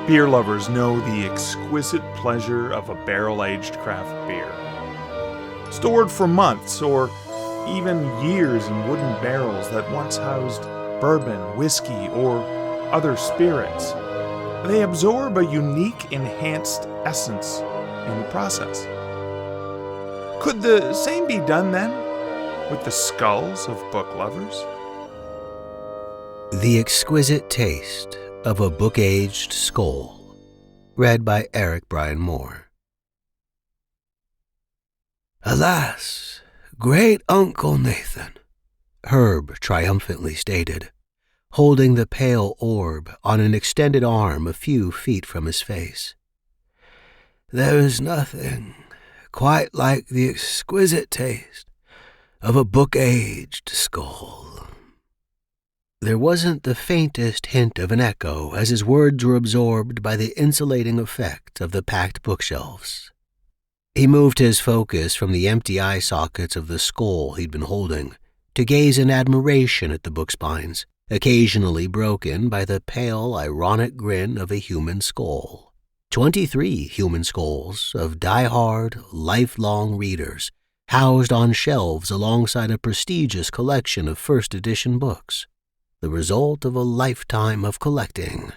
Beer lovers know the exquisite pleasure of a barrel-aged craft beer. Stored for months or even years in wooden barrels that once housed bourbon, whiskey, or other spirits, they absorb a unique enhanced essence in the process. Could the same be done then with the skulls of book lovers? The Exquisite Taste of a Book-Aged Skull, read by Bryan Moore. "Alas, great Uncle Nathan," Herb triumphantly stated, holding the pale orb on an extended arm a few feet from his face. "There is nothing quite like the exquisite taste of a book-aged skull." There wasn't the faintest hint of an echo as his words were absorbed by the insulating effect of the packed bookshelves. He moved his focus from the empty eye sockets of the skull he'd been holding to gaze in admiration at the book spines, occasionally broken by the pale, ironic grin of a human skull. 23 human skulls of die-hard, lifelong readers housed on shelves alongside a prestigious collection of first-edition books, the result of a lifetime of collecting.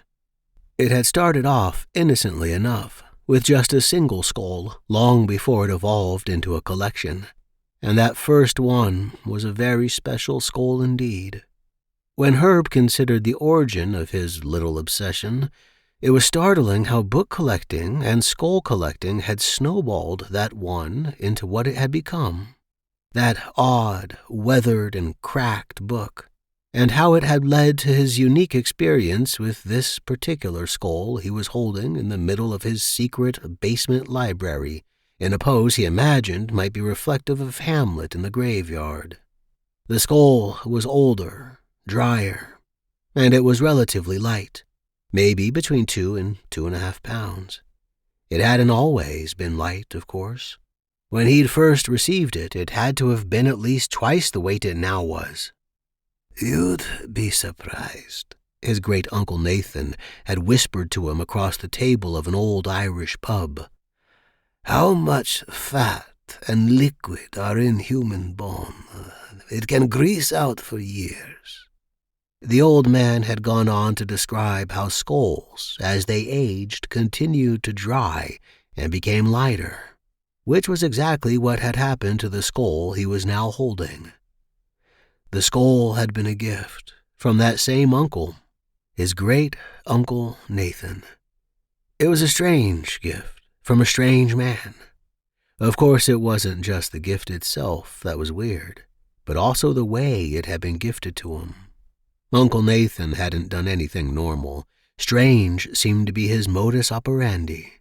It had started off innocently enough, with just a single skull long before it evolved into a collection, and that first one was a very special skull indeed. When Herb considered the origin of his little obsession, it was startling how book collecting and skull collecting had snowballed that one into what it had become. That odd, weathered, and cracked book, and how it had led to his unique experience with this particular skull he was holding in the middle of his secret basement library in a pose he imagined might be reflective of Hamlet in the graveyard. The skull was older, drier, and it was relatively light, maybe between 2 and 2.5 pounds. It hadn't always been light, of course. When he'd first received it, it had to have been at least twice the weight it now was. "You'd be surprised," his great-uncle Nathan had whispered to him across the table of an old Irish pub, "how much fat and liquid are in human bone. It can grease out for years." The old man had gone on to describe how skulls, as they aged, continued to dry and became lighter, which was exactly what had happened to the skull he was now holding. The skull had been a gift from that same uncle, his great-uncle Nathan. It was a strange gift from a strange man. Of course, it wasn't just the gift itself that was weird, but also the way it had been gifted to him. Uncle Nathan hadn't done anything normal. Strange seemed to be his modus operandi.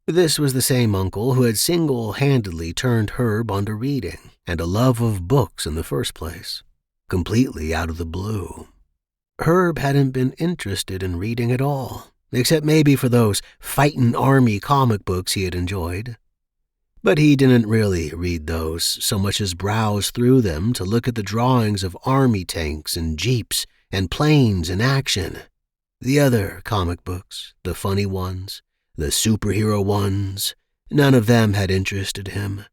This was the same uncle who had single-handedly turned Herb onto reading and a love of books in the first place, completely out of the blue. Herb hadn't been interested in reading at all, except maybe for those fightin' army comic books he had enjoyed. But he didn't really read those so much as browse through them to look at the drawings of army tanks and jeeps and planes in action. The other comic books, the funny ones, the superhero ones, none of them had interested him.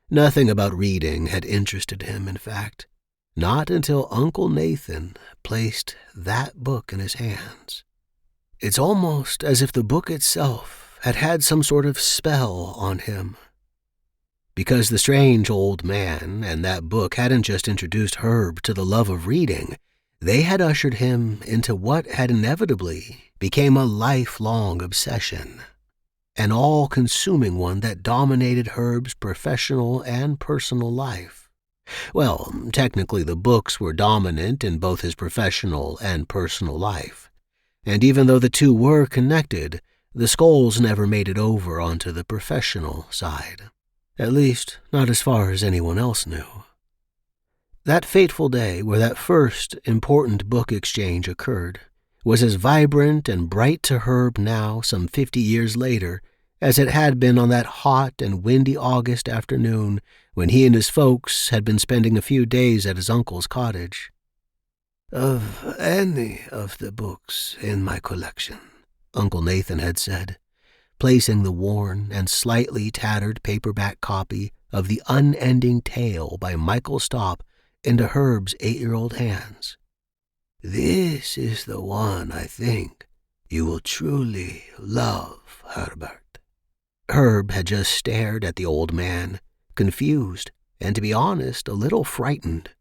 Nothing about reading had interested him, in fact. Not until Uncle Nathan placed that book in his hands. It's almost as if the book itself had had some sort of spell on him. Because the strange old man and that book hadn't just introduced Herb to the love of reading, they had ushered him into what had inevitably became a lifelong obsession. An all-consuming one that dominated Herb's professional and personal life. Well, technically the books were dominant in both his professional and personal life, and even though the two were connected, the skulls never made it over onto the professional side. At least, not as far as anyone else knew. That fateful day where that first important book exchange occurred was as vibrant and bright to Herb now, some 50 years later, as it had been on that hot and windy August afternoon when he and his folks had been spending a few days at his uncle's cottage. "Of any of the books in my collection," Uncle Nathan had said, placing the worn and slightly tattered paperback copy of The Unending Tale by Michael Stopp into Herb's 8-year-old hands. "This is the one I think you will truly love, Herbert." Herb had just stared at the old man, confused and, to be honest, a little frightened.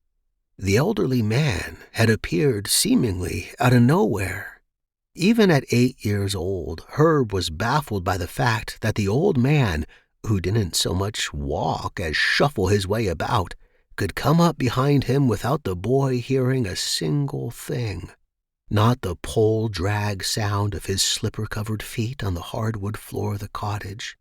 The elderly man had appeared seemingly out of nowhere. Even at 8 years old, Herb was baffled by the fact that the old man, who didn't so much walk as shuffle his way about, could come up behind him without the boy hearing a single thing. Not the pole drag sound of his slipper-covered feet on the hardwood floor of the cottage.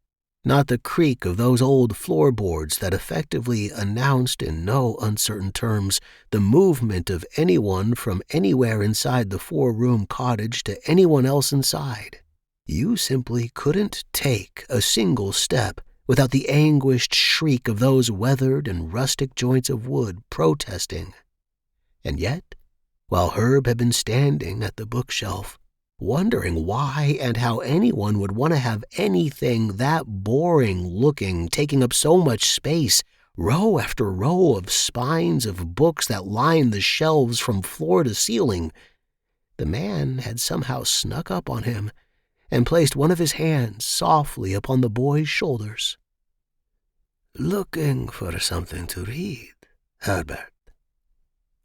Not the creak of those old floorboards that effectively announced in no uncertain terms the movement of anyone from anywhere inside the 4-room cottage to anyone else inside. You simply couldn't take a single step without the anguished shriek of those weathered and rustic joints of wood protesting. And yet, while Herb had been standing at the bookshelf, wondering why and how anyone would want to have anything that boring-looking taking up so much space, row after row of spines of books that lined the shelves from floor to ceiling, the man had somehow snuck up on him and placed one of his hands softly upon the boy's shoulders. "Looking for something to read, Herbert?"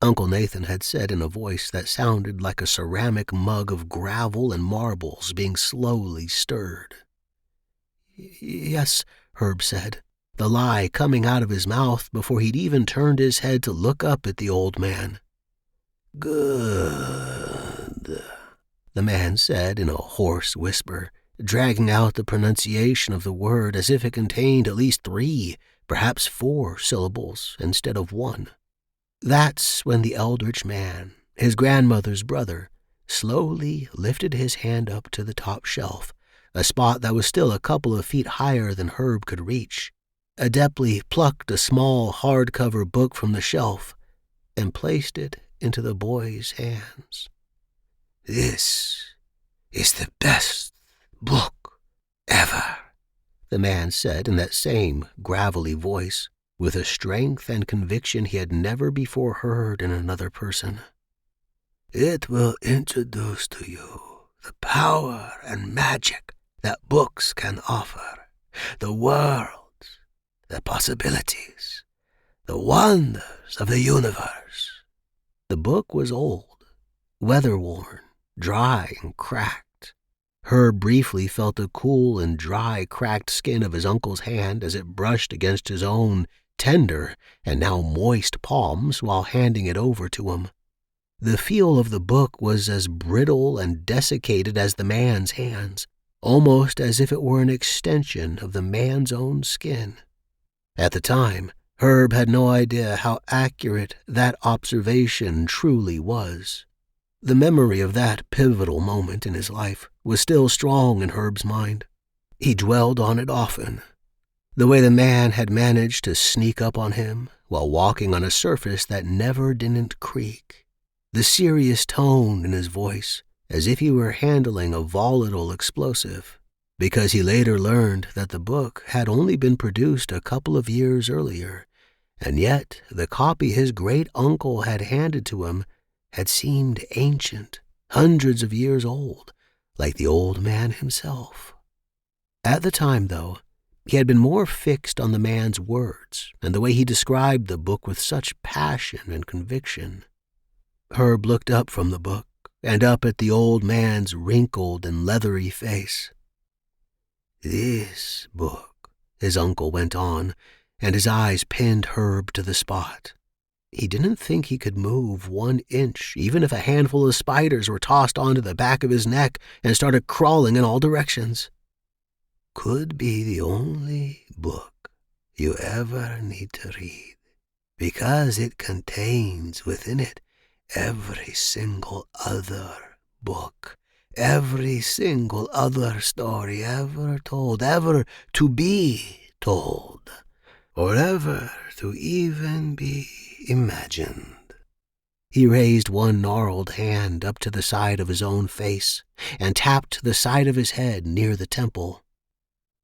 Uncle Nathan had said in a voice that sounded like a ceramic mug of gravel and marbles being slowly stirred. "Yes," Herb said, the lie coming out of his mouth before he'd even turned his head to look up at the old man. "Good," the man said in a hoarse whisper, dragging out the pronunciation of the word as if it contained at least 3, perhaps 4 syllables instead of 1. That's when the eldritch man, his grandmother's brother, slowly lifted his hand up to the top shelf, a spot that was still a couple of feet higher than Herb could reach, adeptly plucked a small hardcover book from the shelf, and placed it into the boy's hands. "This is the best book ever," the man said in that same gravelly voice, with a strength and conviction he had never before heard in another person. "It will introduce to you the power and magic that books can offer, the worlds, the possibilities, the wonders of the universe." The book was old, weather-worn, dry and cracked. Herb briefly felt the cool and dry, cracked skin of his uncle's hand as it brushed against his own tender and now moist palms while handing it over to him. The feel of the book was as brittle and desiccated as the man's hands, almost as if it were an extension of the man's own skin. At the time, Herb had no idea how accurate that observation truly was. The memory of that pivotal moment in his life was still strong in Herb's mind. He dwelled on it often. The way the man had managed to sneak up on him while walking on a surface that never didn't creak. The serious tone in his voice, as if he were handling a volatile explosive, because he later learned that the book had only been produced a couple of years earlier, and yet the copy his great-uncle had handed to him had seemed ancient, hundreds of years old, like the old man himself. At the time, though, he had been more fixed on the man's words and the way he described the book with such passion and conviction. Herb looked up from the book and up at the old man's wrinkled and leathery face. "This book," his uncle went on, and his eyes pinned Herb to the spot. He didn't think he could move 1 inch, even if a handful of spiders were tossed onto the back of his neck and started crawling in all directions. "Could be the only book you ever need to read, because it contains within it every single other book, every single other story ever told, ever to be told, or ever to even be imagined." He raised one gnarled hand up to the side of his own face and tapped the side of his head near the temple.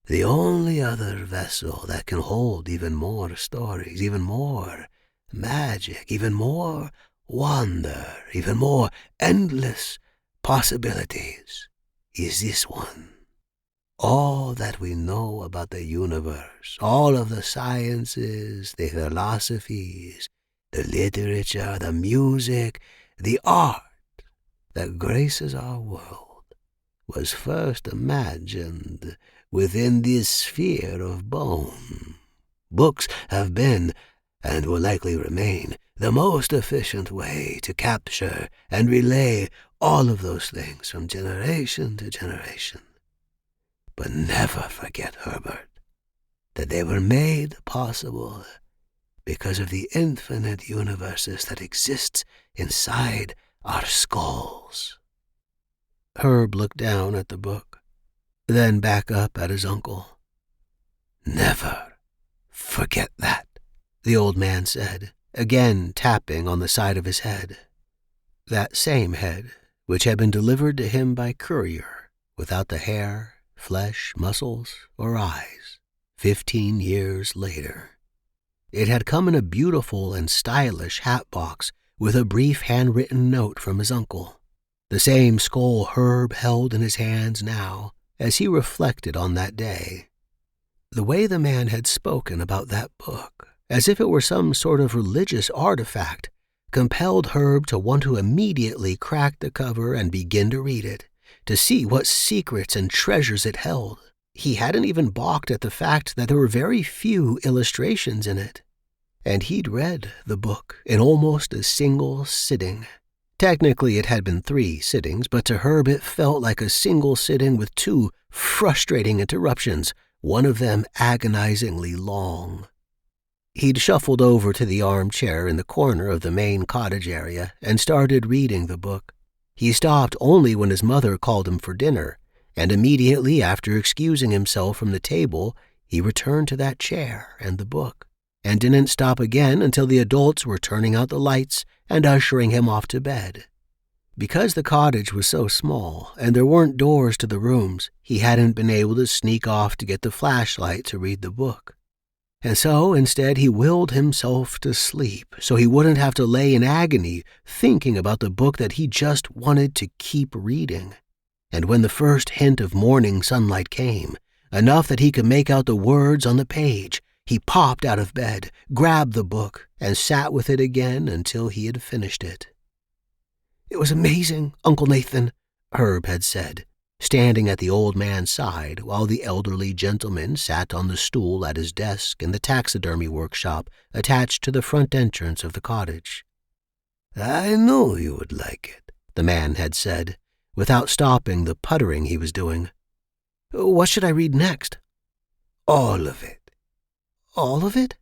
"The only other vessel that can hold even more stories, even more magic, even more wonder, even more endless possibilities is this one. All that we know about the universe, all of the sciences, the philosophies, the literature, the music, the art that graces our world was first imagined within this sphere of bone. Books have been, and will likely remain, the most efficient way to capture and relay all of those things from generation to generation. But never forget, Herbert, that they were made possible because of the infinite universes that exist inside our skulls." Herb looked down at the book, then back up at his uncle. "Never forget that," the old man said, again tapping on the side of his head. That same head which had been delivered to him by courier, without the hair, flesh, muscles, or eyes, 15 years later. It had come in a beautiful and stylish hat box with a brief handwritten note from his uncle, the same skull Herb held in his hands now as he reflected on that day. The way the man had spoken about that book, as if it were some sort of religious artifact, compelled Herb to want to immediately crack the cover and begin to read it, to see what secrets and treasures it held. He hadn't even balked at the fact that there were very few illustrations in it. And he'd read the book in almost a single sitting. Technically, it had been 3 sittings, but to Herb it felt like a single sitting with 2 frustrating interruptions, one of them agonizingly long. He'd shuffled over to the armchair in the corner of the main cottage area and started reading the book. He stopped only when his mother called him for dinner, and immediately after excusing himself from the table, he returned to that chair and the book, and didn't stop again until the adults were turning out the lights and ushering him off to bed. Because the cottage was so small and there weren't doors to the rooms, he hadn't been able to sneak off to get the flashlight to read the book. And so instead he willed himself to sleep so he wouldn't have to lay in agony thinking about the book that he just wanted to keep reading. And when the first hint of morning sunlight came, enough that he could make out the words on the page, he popped out of bed, grabbed the book, and sat with it again until he had finished it. "It was amazing, Uncle Nathan," Herb had said, standing at the old man's side while the elderly gentleman sat on the stool at his desk in the taxidermy workshop attached to the front entrance of the cottage. "I knew you would like it," the man had said, without stopping the puttering he was doing. "What should I read next?" "All of it." "All of it?"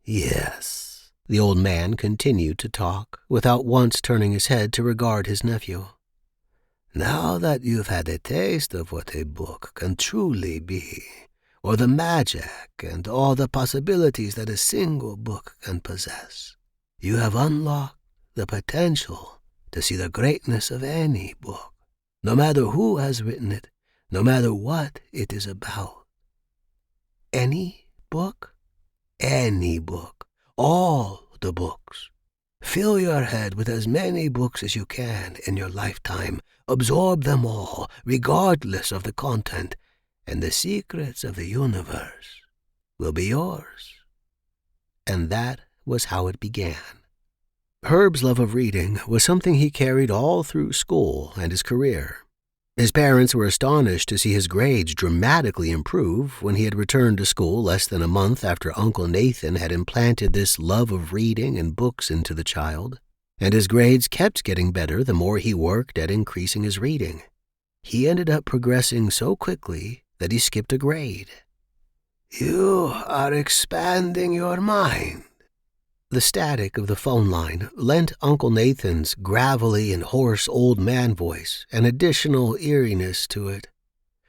"Yes." The old man continued to talk, without once turning his head to regard his nephew. "Now that you've had a taste of what a book can truly be, or the magic and all the possibilities that a single book can possess, you have unlocked the potential to see the greatness of any book, no matter who has written it, no matter what it is about." "Any book?" "Any book. All the books. Fill your head with as many books as you can in your lifetime. Absorb them all, regardless of the content, and the secrets of the universe will be yours." And that was how it began. Herb's love of reading was something he carried all through school and his career. His parents were astonished to see his grades dramatically improve when he had returned to school less than a month after Uncle Nathan had implanted this love of reading and books into the child, and his grades kept getting better the more he worked at increasing his reading. He ended up progressing so quickly that he skipped a grade. "You are expanding your mind." The static of the phone line lent Uncle Nathan's gravelly and hoarse old man voice an additional eeriness to it.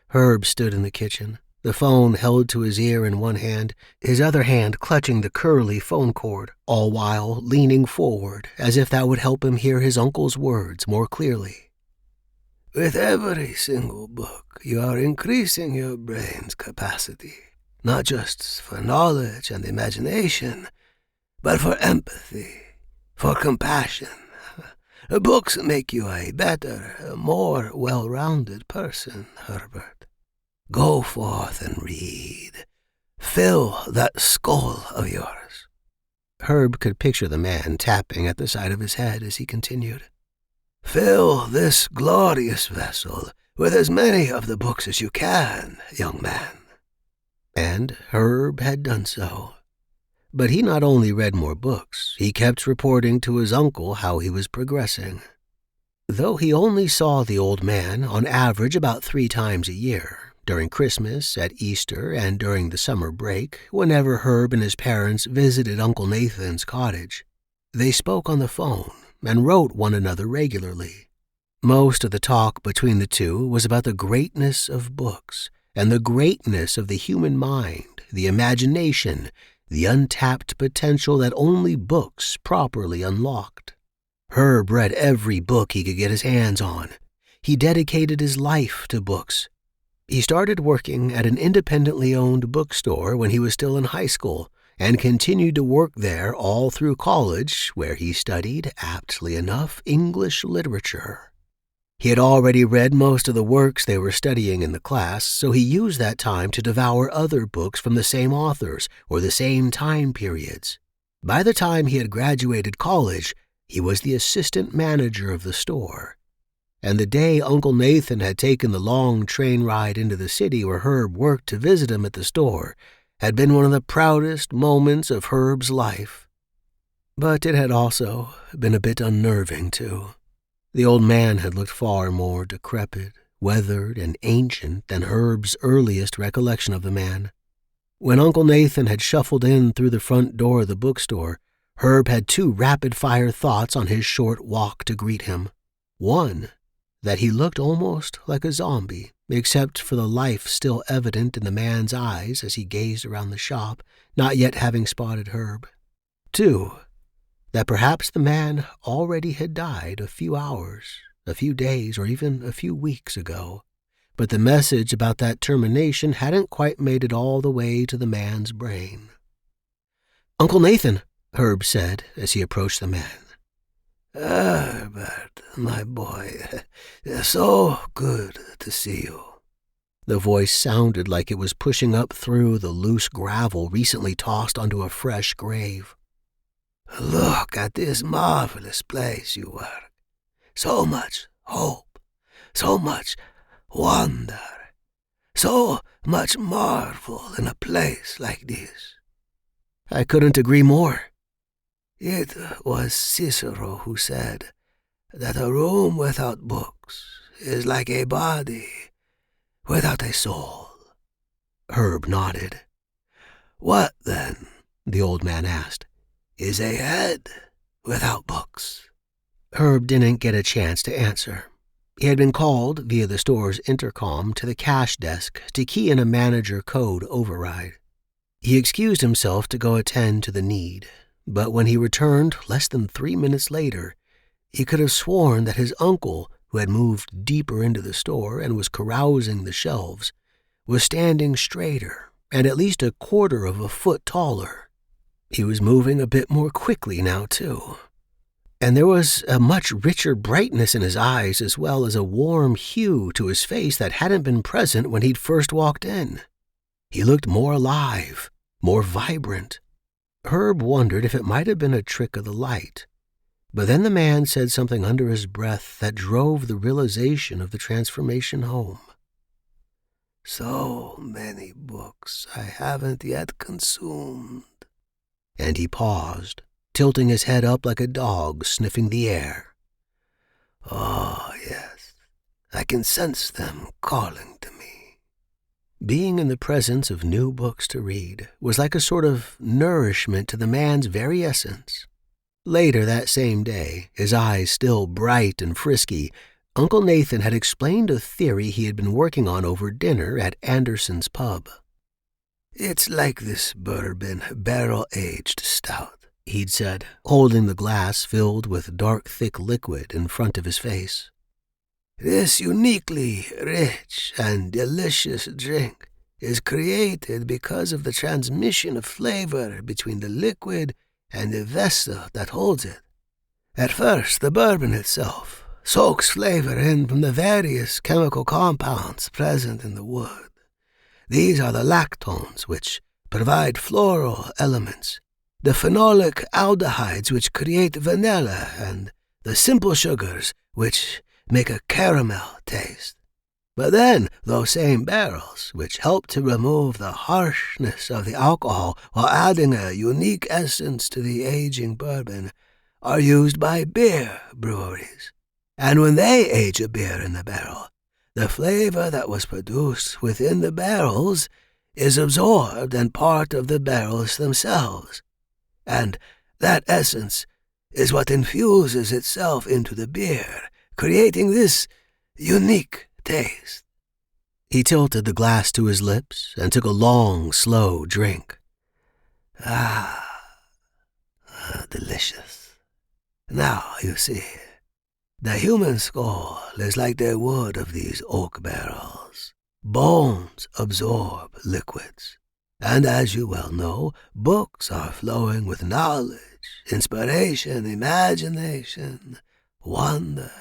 Herb stood in the kitchen, the phone held to his ear in one hand, his other hand clutching the curly phone cord, all while leaning forward as if that would help him hear his uncle's words more clearly. With every single book, you are increasing your brain's capacity, not just for knowledge and imagination, but for empathy, for compassion. Books make you a better, more well-rounded person, Herbert. Go forth and read. Fill that skull of yours. Herb could picture the man tapping at the side of his head as he continued. Fill this glorious vessel with as many of the books as you can, young man. And Herb had done so. But he not only read more books, he kept reporting to his uncle how he was progressing. Though he only saw the old man on average about 3 times a year, during Christmas, at Easter, and during the summer break, whenever Herb and his parents visited Uncle Nathan's cottage, they spoke on the phone and wrote one another regularly. Most of the talk between the two was about the greatness of books and the greatness of the human mind, the imagination, the untapped potential that only books properly unlocked. Herb read every book he could get his hands on. He dedicated his life to books. He started working at an independently owned bookstore when he was still in high school and continued to work there all through college, where he studied, aptly enough, English literature. He had already read most of the works they were studying in the class, so he used that time to devour other books from the same authors or the same time periods. By the time he had graduated college, he was the assistant manager of the store. And the day Uncle Nathan had taken the long train ride into the city where Herb worked to visit him at the store had been one of the proudest moments of Herb's life. But it had also been a bit unnerving, too. The old man had looked far more decrepit, weathered, and ancient than Herb's earliest recollection of the man. When Uncle Nathan had shuffled in through the front door of the bookstore, Herb had 2 rapid-fire thoughts on his short walk to greet him. One, that he looked almost like a zombie, except for the life still evident in the man's eyes as he gazed around the shop, not yet having spotted Herb. 2, that perhaps the man already had died a few hours, a few days, or even a few weeks ago, but the message about that termination hadn't quite made it all the way to the man's brain. "Uncle Nathan," Herb said as he approached the man. Herbert, my boy, so good to see you." The voice sounded like it was pushing up through the loose gravel recently tossed onto a fresh grave. "Look at this marvelous place you work. So much hope, so much wonder, so much marvel in a place like this." "I couldn't agree more." It was Cicero who said that a room without books is like a body without a soul. Herb nodded. "What, then," the old man asked, "is a head without books?" Herb didn't get a chance to answer. He had been called via the store's intercom to the cash desk to key in a manager code override. He excused himself to go attend to the need, but when he returned less than 3 minutes later, he could have sworn that his uncle, who had moved deeper into the store and was carousing the shelves, was standing straighter and at least 1/4 of a foot taller. He was moving a bit more quickly now, too. And there was a much richer brightness in his eyes as well as a warm hue to his face that hadn't been present when he'd first walked in. He looked more alive, more vibrant. Herb wondered if it might have been a trick of the light, but then the man said something under his breath that drove the realization of the transformation home. "So many books I haven't yet consumed." And he paused, tilting his head up like a dog sniffing the air. "Oh, yes, I can sense them calling to me." Being in the presence of new books to read was like a sort of nourishment to the man's very essence. Later that same day, his eyes still bright and frisky, Uncle Nathan had explained a theory he had been working on over dinner at Anderson's pub. "It's like this bourbon barrel-aged stout," he'd said, holding the glass filled with dark, thick liquid in front of his face. "This uniquely rich and delicious drink is created because of the transmission of flavor between the liquid and the vessel that holds it. At first, the bourbon itself soaks flavor in from the various chemical compounds present in the wood. These are the lactones, which provide floral elements, the phenolic aldehydes, which create vanilla, and the simple sugars, which make a caramel taste. But then, those same barrels, which help to remove the harshness of the alcohol while adding a unique essence to the aging bourbon, are used by beer breweries. And when they age a beer in the barrel, the flavor that was produced within the barrels is absorbed and part of the barrels themselves. And that essence is what infuses itself into the beer, creating this unique taste." He tilted the glass to his lips and took a long, slow drink. Delicious. Now, you see, the human skull is like the wood of these oak barrels. Bones absorb liquids. And as you well know, books are flowing with knowledge, inspiration, imagination, wonder.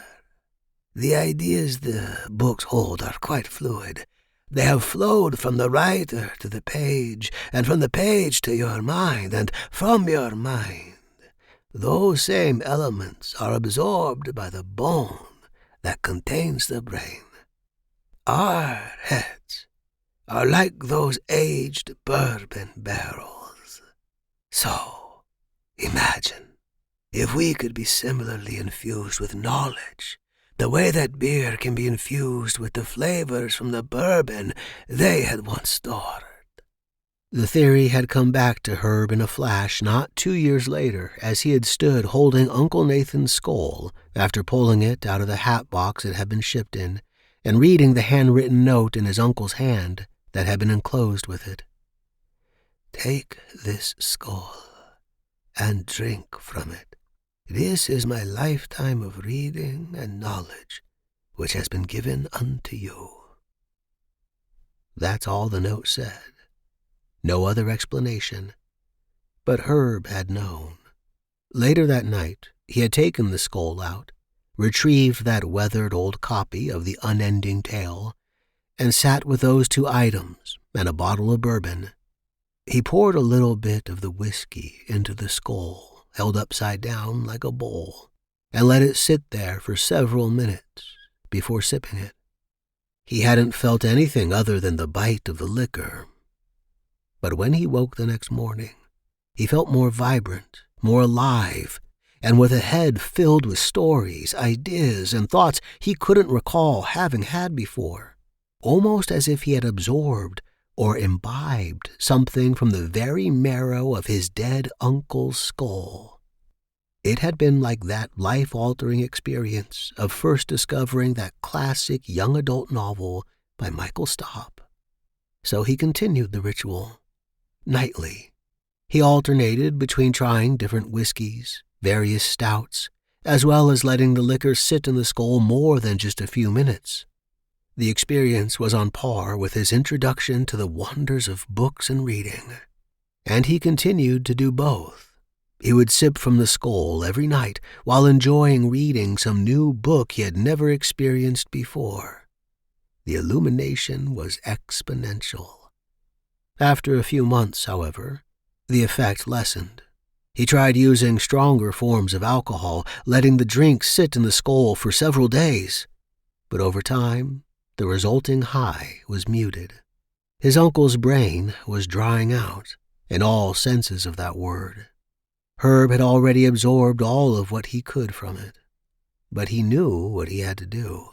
The ideas the books hold are quite fluid. They have flowed from the writer to the page, and from the page to your mind, and from your mind. Those same elements are absorbed by the bone that contains the brain. Our heads are like those aged bourbon barrels. So, imagine if we could be similarly infused with knowledge, the way that beer can be infused with the flavors from the bourbon they had once stored. The theory had come back to Herb in a flash not 2 years later as he had stood holding Uncle Nathan's skull after pulling it out of the hat box it had been shipped in and reading the handwritten note in his uncle's hand that had been enclosed with it. "Take this skull and drink from it. This is my lifetime of reading and knowledge, which has been given unto you." That's all the note said. No other explanation. But Herb had known. Later that night, he had taken the skull out, retrieved that weathered old copy of The Unending Tale, and sat with those 2 items and a bottle of bourbon. He poured a little bit of the whiskey into the skull, held upside down like a bowl, and let it sit there for several minutes before sipping it. He hadn't felt anything other than the bite of the liquor. But when he woke the next morning, he felt more vibrant, more alive, and with a head filled with stories, ideas, and thoughts he couldn't recall having had before, almost as if he had absorbed or imbibed something from the very marrow of his dead uncle's skull. It had been like that life-altering experience of first discovering that classic young adult novel by Michael Stopp. So he continued the ritual. Nightly, he alternated between trying different whiskeys, various stouts, as well as letting the liquor sit in the skull more than just a few minutes. The experience was on par with his introduction to the wonders of books and reading, and he continued to do both. He would sip from the skull every night while enjoying reading some new book he had never experienced before. The illumination was exponential. After a few months, however, the effect lessened. He tried using stronger forms of alcohol, letting the drink sit in the skull for several days, but over time, the resulting high was muted. His uncle's brain was drying out, in all senses of that word. Herb had already absorbed all of what he could from it, but he knew what he had to do.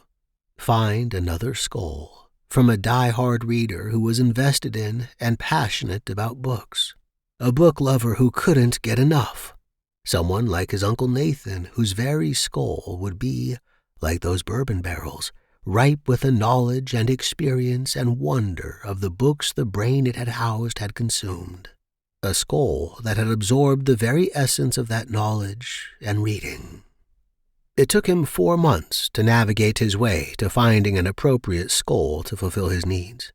Find another skull from a die-hard reader who was invested in and passionate about books, a book lover who couldn't get enough, someone like his Uncle Nathan whose very skull would be like those bourbon barrels, ripe with the knowledge and experience and wonder of the books the brain it had housed had consumed. A skull that had absorbed the very essence of that knowledge and reading. It took him 4 months to navigate his way to finding an appropriate skull to fulfill his needs.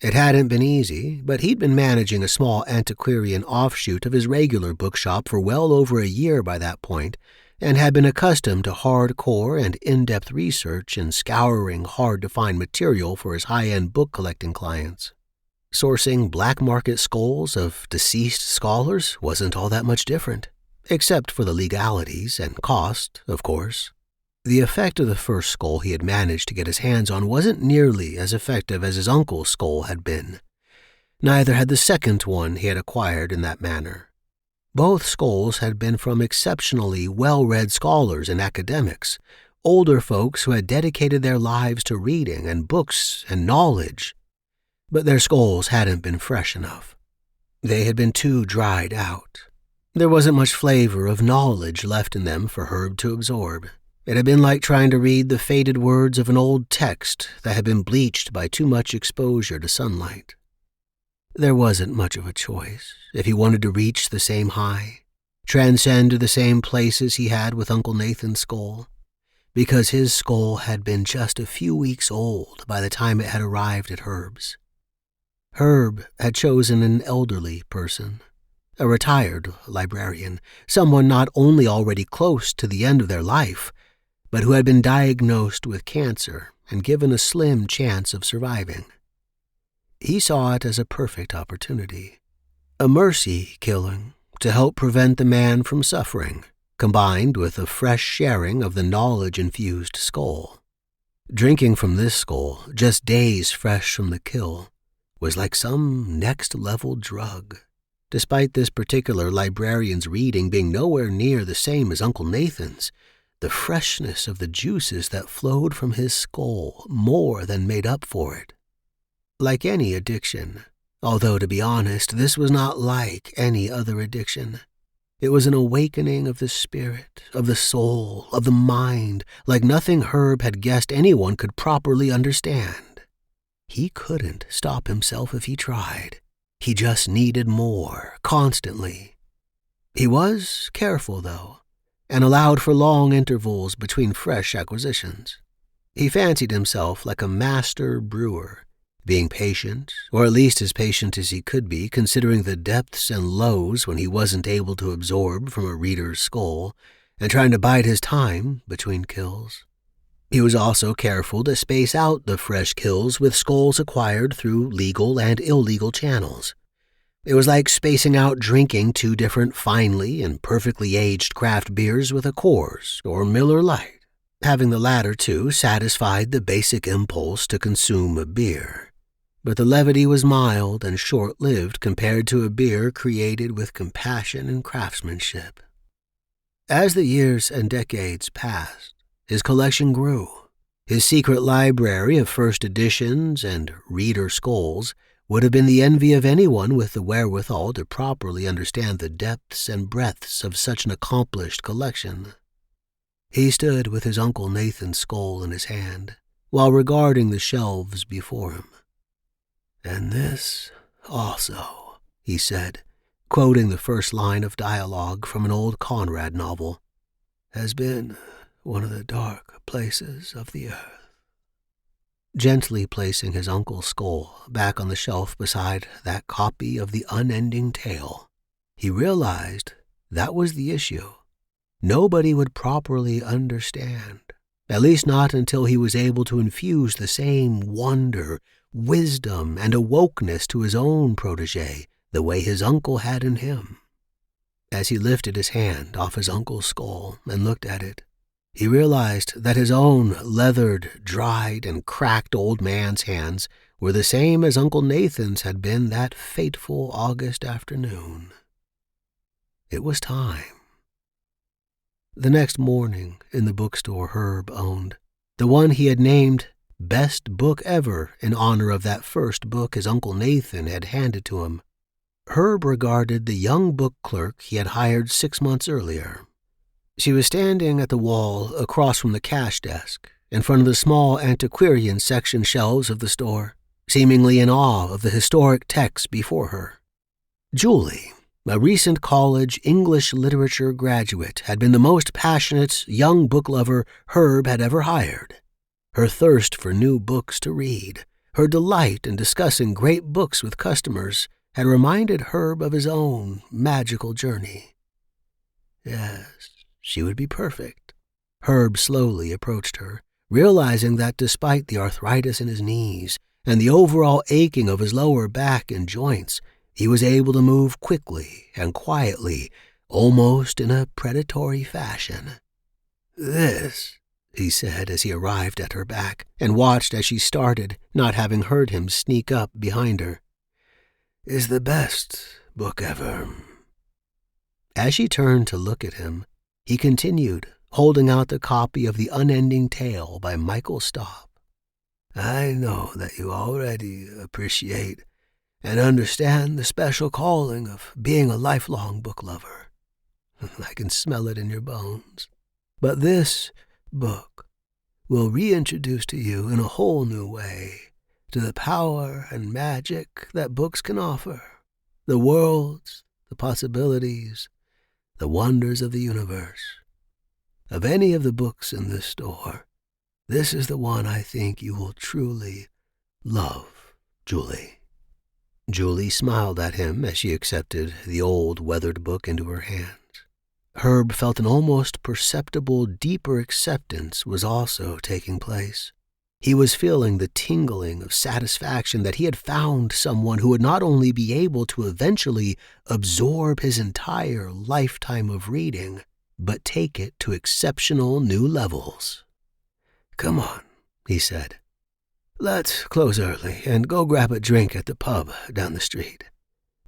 It hadn't been easy, but he'd been managing a small antiquarian offshoot of his regular bookshop for well over a year by that point, and had been accustomed to hardcore and in-depth research and scouring hard-to-find material for his high-end book-collecting clients. Sourcing black market skulls of deceased scholars wasn't all that much different, except for the legalities and cost, of course. The effect of the first skull he had managed to get his hands on wasn't nearly as effective as his uncle's skull had been. Neither had the second one he had acquired in that manner. Both skulls had been from exceptionally well-read scholars and academics, older folks who had dedicated their lives to reading and books and knowledge. But their skulls hadn't been fresh enough. They had been too dried out. There wasn't much flavor of knowledge left in them for Herb to absorb. It had been like trying to read the faded words of an old text that had been bleached by too much exposure to sunlight. There wasn't much of a choice if he wanted to reach the same high, transcend the same places he had with Uncle Nathan's skull, because his skull had been just a few weeks old by the time it had arrived at Herb's. Herb had chosen an elderly person, a retired librarian, someone not only already close to the end of their life, but who had been diagnosed with cancer and given a slim chance of surviving. He saw it as a perfect opportunity, a mercy killing to help prevent the man from suffering, combined with a fresh sharing of the knowledge-infused skull. Drinking from this skull, just days fresh from the kill, was like some next-level drug. Despite this particular librarian's reading being nowhere near the same as Uncle Nathan's, the freshness of the juices that flowed from his skull more than made up for it. Like any addiction, although to be honest, this was not like any other addiction. It was an awakening of the spirit, of the soul, of the mind, like nothing Herb had guessed anyone could properly understand. He couldn't stop himself if he tried. He just needed more, constantly. He was careful, though, and allowed for long intervals between fresh acquisitions. He fancied himself like a master brewer, being patient, or at least as patient as he could be, considering the depths and lows when he wasn't able to absorb from a reader's skull, and trying to bide his time between kills. He was also careful to space out the fresh kills with skulls acquired through legal and illegal channels. It was like spacing out drinking 2 different finely and perfectly aged craft beers with a Coors or Miller Lite. Having the latter two satisfied the basic impulse to consume a beer. But the levity was mild and short-lived compared to a beer created with compassion and craftsmanship. As the years and decades passed, his collection grew. His secret library of first editions and reader skulls would have been the envy of anyone with the wherewithal to properly understand the depths and breadths of such an accomplished collection. He stood with his Uncle Nathan's skull in his hand, while regarding the shelves before him. "And this, also," he said, quoting the first line of dialogue from an old Conrad novel, "has been one of the dark places of the earth." Gently placing his uncle's skull back on the shelf beside that copy of The Unending Tale, he realized that was the issue. Nobody would properly understand, at least not until he was able to infuse the same wonder, wisdom, and awokeness to his own protege the way his uncle had in him. As he lifted his hand off his uncle's skull and looked at it, he realized that his own leathered, dried, and cracked old man's hands were the same as Uncle Nathan's had been that fateful August afternoon. It was time. The next morning, in the bookstore Herb owned, the one he had named Best Book Ever in honor of that first book his Uncle Nathan had handed to him, Herb regarded the young book clerk he had hired 6 months earlier. She was standing at the wall across from the cash desk, in front of the small antiquarian section shelves of the store, seemingly in awe of the historic text before her. Julie, a recent college English literature graduate, had been the most passionate young book lover Herb had ever hired. Her thirst for new books to read, her delight in discussing great books with customers, had reminded Herb of his own magical journey. Yes, she would be perfect. Herb slowly approached her, realizing that despite the arthritis in his knees and the overall aching of his lower back and joints, he was able to move quickly and quietly, almost in a predatory fashion. "This," he said as he arrived at her back and watched as she started, not having heard him sneak up behind her, "is the best book ever." As she turned to look at him, he continued, holding out the copy of The Unending Tale by Michael Staub. "I know that you already appreciate and understand the special calling of being a lifelong book lover. I can smell it in your bones. But this book will reintroduce to you in a whole new way to the power and magic that books can offer, the worlds, the possibilities, the wonders of the universe. Of any of the books in this store, this is the one I think you will truly love, Julie." Julie smiled at him as she accepted the old, weathered book into her hands. Herb felt an almost perceptible, deeper acceptance was also taking place. He was feeling the tingling of satisfaction that he had found someone who would not only be able to eventually absorb his entire lifetime of reading, but take it to exceptional new levels. "Come on," he said. "Let's close early and go grab a drink at the pub down the street.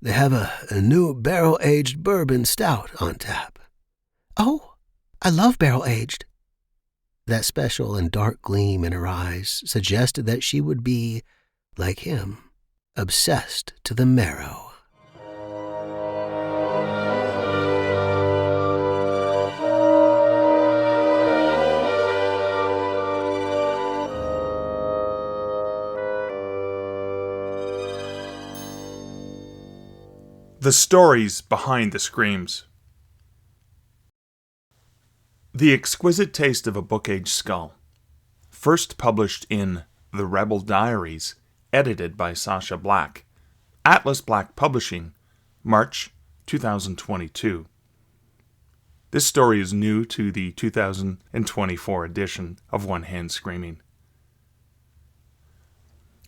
They have a new barrel-aged bourbon stout on tap." "Oh, I love barrel-aged." That special and dark gleam in her eyes suggested that she would be, like him, obsessed to the marrow. The stories behind the screams. The Exquisite Taste of a Book-Aged Skull, first published in The Rebel Diaries, edited by Sasha Black, Atlas Black Publishing, March 2022. This story is new to the 2024 edition of One Hand Screaming.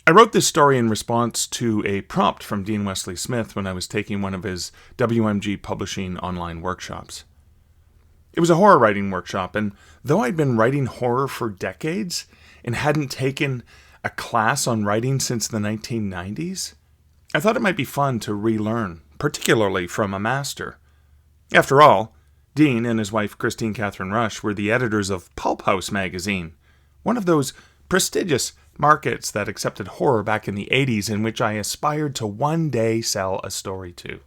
I wrote this story in response to a prompt from Dean Wesley Smith when I was taking one of his WMG Publishing online workshops. It was a horror writing workshop, and though I'd been writing horror for decades and hadn't taken a class on writing since the 1990s, I thought it might be fun to relearn, particularly from a master. After all, Dean and his wife Christine Catherine Rush were the editors of Pulp House magazine, one of those prestigious markets that accepted horror back in the 80s, in which I aspired to one day sell a story to.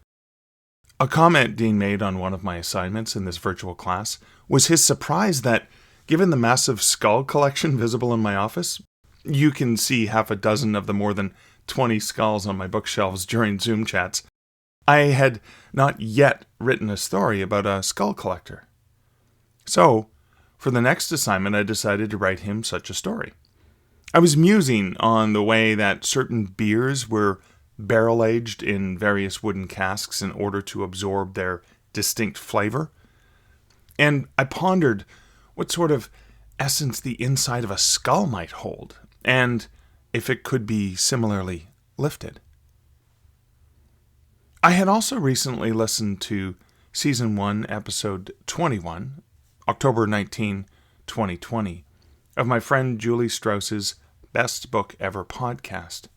A comment Dean made on one of my assignments in this virtual class was his surprise that, given the massive skull collection visible in my office, you can see half a dozen of the more than 20 skulls on my bookshelves during Zoom chats, I had not yet written a story about a skull collector. So, for the next assignment, I decided to write him such a story. I was musing on the way that certain beers were barrel-aged in various wooden casks in order to absorb their distinct flavor, and I pondered what sort of essence the inside of a skull might hold, and if it could be similarly lifted. I had also recently listened to Season 1, Episode 21, October 19, 2020, of my friend Julie Strauss's Best Book Ever podcast,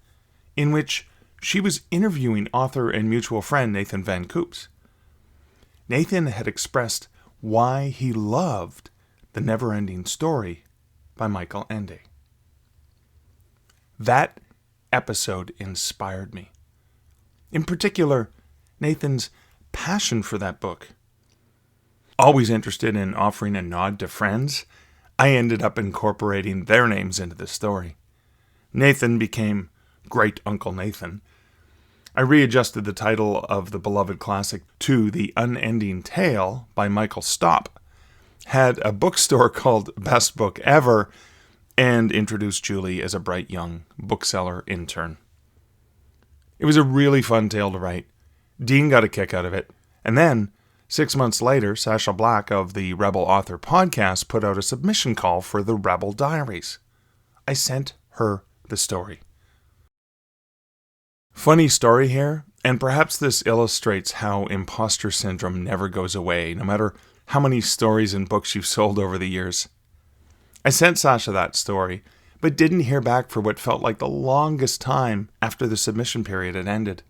in which she was interviewing author and mutual friend Nathan Van Coops. Nathan had expressed why he loved The Never-Ending Story by Michael Ende. That episode inspired me. In particular, Nathan's passion for that book. Always interested in offering a nod to friends, I ended up incorporating their names into the story. Nathan became Great Uncle Nathan. I readjusted the title of the beloved classic to The Unending Tale by Michael Stopp, had a bookstore called Best Book Ever, and introduced Julie as a bright young bookseller intern. It was a really fun tale to write. Dean got a kick out of it. And then, 6 months later, Sasha Black of the Rebel Author podcast put out a submission call for the Rebel Diaries. I sent her the story. Funny story here, and perhaps this illustrates how imposter syndrome never goes away, no matter how many stories and books you've sold over the years. I sent Sasha that story, but didn't hear back for what felt like the longest time after the submission period had ended.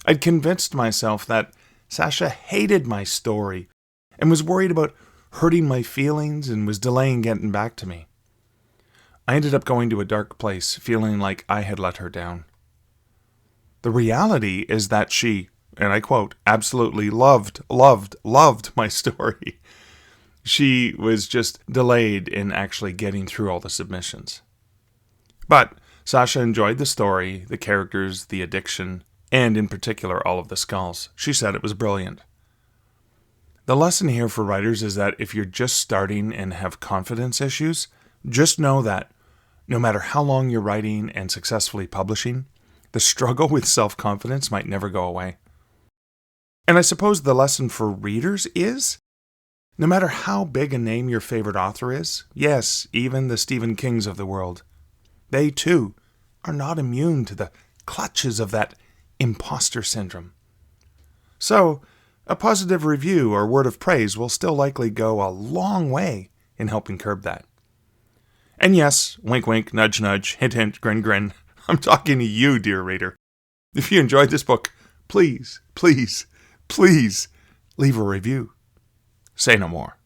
I'd convinced myself that Sasha hated my story and was worried about hurting my feelings and was delaying getting back to me. I ended up going to a dark place, feeling like I had let her down. The reality is that she, and I quote, absolutely loved my story. She was just delayed in actually getting through all the submissions. But Sasha enjoyed the story, the characters, the addiction, and in particular all of the skulls. She said it was brilliant. The lesson here for writers is that if you're just starting and have confidence issues, just know that no matter how long you're writing and successfully publishing, the struggle with self-confidence might never go away. And I suppose the lesson for readers is, no matter how big a name your favorite author is, yes, even the Stephen Kings of the world, they too are not immune to the clutches of that imposter syndrome. So, a positive review or word of praise will still likely go a long way in helping curb that. And yes, wink wink, nudge nudge, hint hint, grin grin, I'm talking to you, dear reader. If you enjoyed this book, please, please, please leave a review. Say no more.